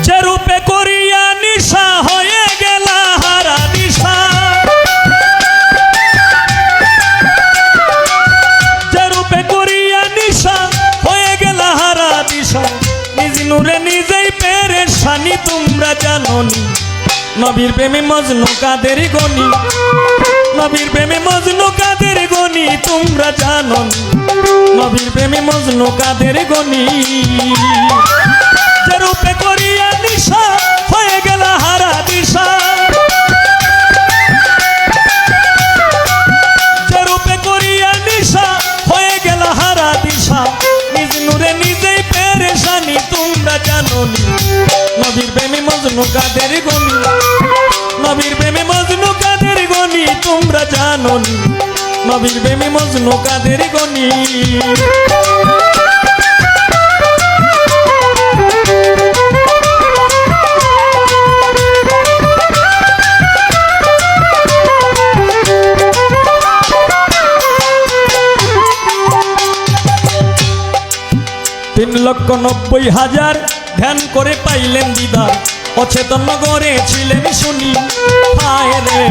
যে রূপে করিয়া নিশা হয়ে গেল হারা দিশা, যে রূপে করিয়া নিশা হয়ে গেল হারা দিশা, নিজ নূরে নিজেই পেরেশানি তোমরা জানোনি। নবীর প্রেমে মজনু কাদের গনি, নবীর প্রেমে মজনু কাদের গনি তোমরা জানোনি। নবীর প্রেমে মজনু কাদের গনি, যে রূপে করিয়া নিশা হয়ে গেল হারা দিশা, যে রূপে করিয়া নিশা হয়ে গেল হারা দিশা, নিজ নূরে নিজেই পেরেশানি তোমরা জানোনি। নবীর প্রেমে মজনু কাদের গনি, নবীর প্রেমে মজনু কাদের গনি তোমরা জানোনি। নবীর প্রেমে মজনু কাদের গনি। 3,90,000 ধ্যান করে পাইলেন দিদার, অচেতন নগরে ছিলেন শুনি হায় রে।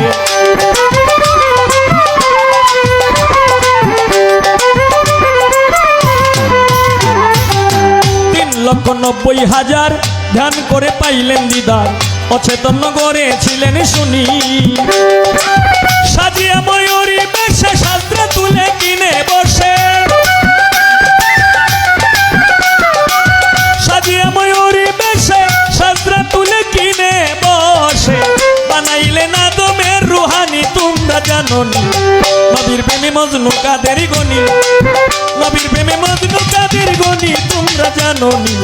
3,90,000 ধ্যান করে পাইলেন দিদার, অচেতন নগরে ছিলেন শুনি। সাজিয়া ময়ূরী বেশে শাস্ত্র তুলে কিনে বসে, সাজিয়া ময়ূরী বেশে শাস্ত্র তুলে কিনে বসে, বানাইলে না দমের রুহানি তোমরা জানোনি। নবীর প্রেমে মজনু কাদের গনি, নবীর প্রেমে মজনু কাদের গনি তোমরা জানোনি।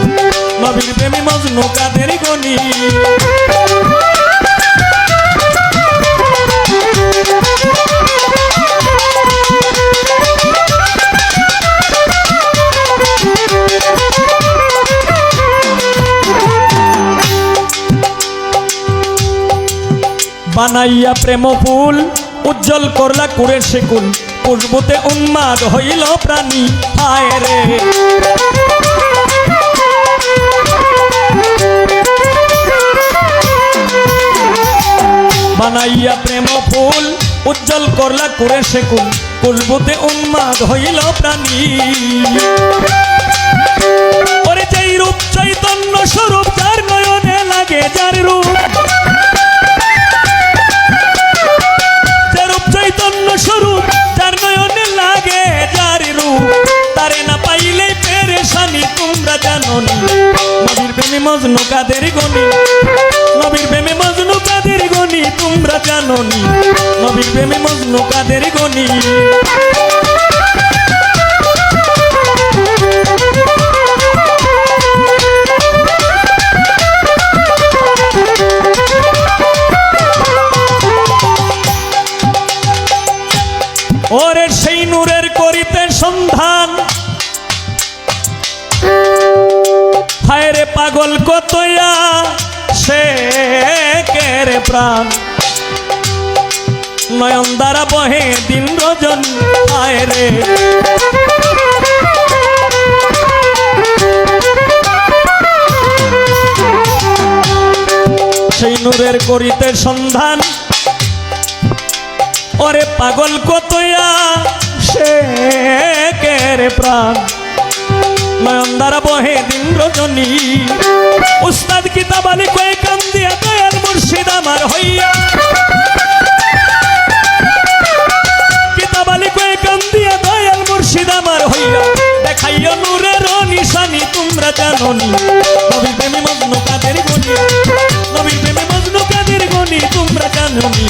নবীর প্রেমে মজনু কাদের গনি। বানাইয়া প্রেম ফুল উজ্জ্বল করলা কুরে সেকুল, পুষ্পতে উন্মাদ হইল প্রাণী হায় রে। বানাইয়া প্রেম ফুল উজ্জ্বল করলা কুরে সেকুল, পুষ্পতে উন্মাদ হইল প্রাণী। ওরে যেই রূপ চৈতন্য স্বরূপ, যার নয়নে লাগে যার রূপ, চৈতন্য স্বরূপ যার নয়নে লাগে যার রূপ, তারে না পাইলে পেরেশানি তোমরা জানোনি। নবীর প্রেমে মজনু কাদের গনি, নবীর প্রেমে মজনু কাদের গনি তোমরা জানোনি। নবীর প্রেমে মজনু কাদের গনি। ওরে সেই নূরের করিতে সন্ধান, হায় রে পাগল কতয়া সে কেরে প্রাণ, নয়ন দ্বারা বহে দিন রজনী হায় রে। সেই নূরের করিতে সন্ধান, ওরে পাগল কতয়া সে কেরে প্রাণ, নয়ন দ্বারা বহে দিন রজনী। উস্তাদ কিতাব আলী কয়ে কান্দিয়া দয়াল মুর্শিদ আমার হইয়া, কিতাব আলী কয়ে কান্দিয়া দয়াল মুর্শিদ আমার হইয়া, দেখাইয়া নূরের নিশানি তোমরা জানোনি। নবীর প্রেমে মজনু কাদের গনি, নবীর প্রেমে মজনু কাদের গনি তোমরা জানোনি।